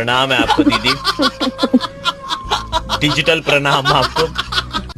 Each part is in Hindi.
प्रणाम है आपको दीदी। डिजिटल प्रणाम आपको।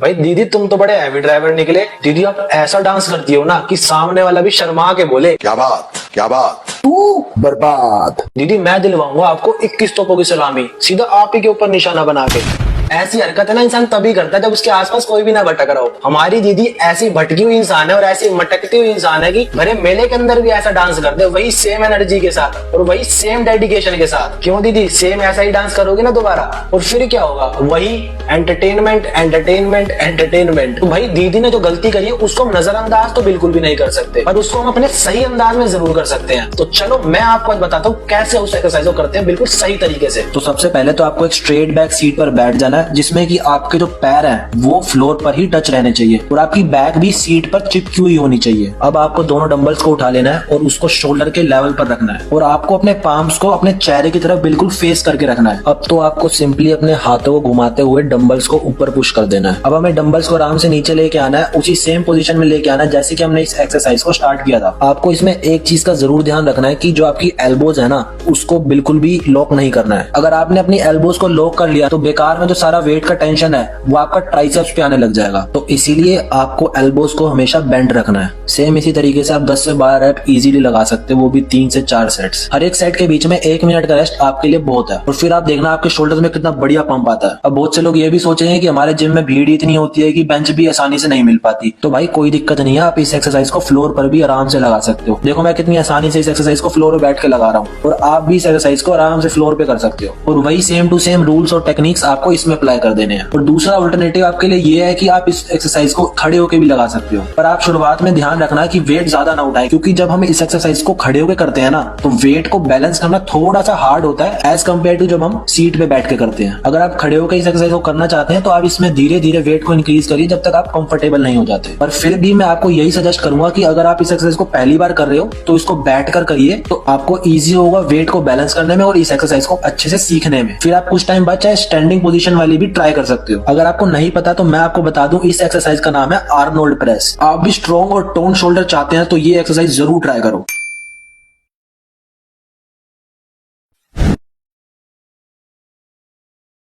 भाई दीदी तुम तो बड़े हैवी ड्राइवर निकले। दीदी आप ऐसा डांस करती हो ना कि सामने वाला भी शर्मा के बोले क्या बात, क्या बात। तू बर्बाद। दीदी मैं दिलवाऊंगा आपको 21 तोपों की सलामी, सीधा आप ही के ऊपर निशाना बना के। ऐसी हरकत है ना इंसान तभी करता है जब उसके आसपास कोई भी ना भटक रहा हो। हमारी दीदी ऐसी भटकी हुई इंसान है और ऐसी मटकती हुई इंसान है कि भरे मेले के अंदर भी ऐसा डांस करते हैं, वही सेम एनर्जी के साथ और वही सेम डेडिकेशन के साथ। क्यों दीदी, सेम ऐसा ही डांस करोगे ना दोबारा, और फिर क्या होगा, वही एंटरटेनमेंट एंटरटेनमेंट एंटरटेनमेंट। तो भाई दीदी ने जो गलती करी है उसको हम नजरअंदाज तो बिल्कुल भी नहीं कर सकते, पर उसको हम अपने सही अंदाज में जरूर कर सकते हैं। तो चलो मैं आपको आज बताता हूँ कैसे उस एक्सरसाइज को करते हैं बिल्कुल सही तरीके से। तो सबसे पहले तो आपको एक स्ट्रेट बैक सीट पर बैठ जाना है, जिसमें कि आपके जो पैर हैं वो फ्लोर पर ही टच रहने चाहिए और आपकी बैक भी सीट पर चिपकी हुई होनी चाहिए। अब आपको दोनों डंबल्स को उठा लेना है और उसको शोल्डर के लेवल पर रखना है और आपको अपने पाम्स को अपने चेहरे की तरफ बिल्कुल फेस करके रखना है। अब तो आपको सिंपली अपने हाथों को घुमाते हुए डंबल्स को ऊपर पुश कर देना है। अब हमें डंबल्स को आराम से नीचे लेके आना है, उसी सेम पोजीशन में लेके आना है जैसे कि हमने इस एक्सरसाइज को स्टार्ट किया था। आपको इसमें एक चीज का जरूर ध्यान रखना है कि जो आपकी एल्बोज है ना उसको बिल्कुल भी लॉक नहीं करना है। अगर आपने अपनी एल्बोज को लॉक कर लिया तो बेकार में जो सारा वेट का टेंशन है वो आपका ट्राइसेप्स पे आने लग जाएगा। तो इसीलिए आपको एल्बोज को हमेशा बेंड रखना है। सेम इसी तरीके से आप 10 से 12 रैप इजीली लगा सकते हो, वो भी 3 से 4 सेट्स। हर एक सेट के बीच में 1 मिनट का रेस्ट आपके लिए बहुत है और फिर आप देखना आपके शोल्डर्स में कितना बढ़िया पंप आता है। अब बहुत से लोग ये भी सोचेंगे कि हमारे जिम में भीड़ इतनी होती है कि बेंच भी आसानी से नहीं मिल पाती। तो भाई कोई दिक्कत नहीं है, आप इस एक्सरसाइज को फ्लोर पर भी आराम से लगा सकते हो। देखो मैं कितनी आसानी से इस एक्सरसाइज को फ्लोर पर बैठ के लगा रहा हूँ और आप भी इस एक्सरसाइज को आराम से फ्लोर पे कर सकते हो और वही सेम टू सेम रूल्स और टेक्निक्स आपको इसमें अप्लाई कर देने हैं। और दूसरा अल्टरनेटिव आपके लिए ये है कि आप इस एक्सरसाइज को खड़े होकर भी लगा सकते हो, पर आप शुरुआत में ध्यान रखना कि वेट ज्यादा ना उठाएं, क्योंकि जब हम इस एक्सरसाइज को खड़े होकर करते हैं ना तो वेट को बैलेंस करना थोड़ा सा हार्ड होता है एज कम्पेयर टू जब हम सीट पे बैठ के करते हैं। अगर आप खड़े होकर इस एक्सरसाइज को करना चाहते हैं तो आप इसमें धीरे धीरे वेट को इंक्रीज करिए जब तक आप कंफर्टेबल नहीं हो जाते। पर फिर भी मैं आपको यही सजेस्ट करूंगा कि अगर आप इस एक्सरसाइज को पहली बार कर रहे हो तो इसको बैठ कर करिए, तो आपको ईजी होगा वेट को बैलेंस करने में और इस एक्सरसाइज को अच्छे से सीखने में। फिर आप कुछ टाइम बाद चाहे स्टैंडिंग पोजीशन वाली भी ट्राई कर सकते हो। अगर आपको नहीं पता तो मैं आपको बता दूं, इस एक्सरसाइज का नाम है आर्नोल्ड प्रेस। आप भी स्ट्रॉन्ग और टोन शोल्डर चाहते हैं तो ये एक्सरसाइज जरूर ट्राई करो।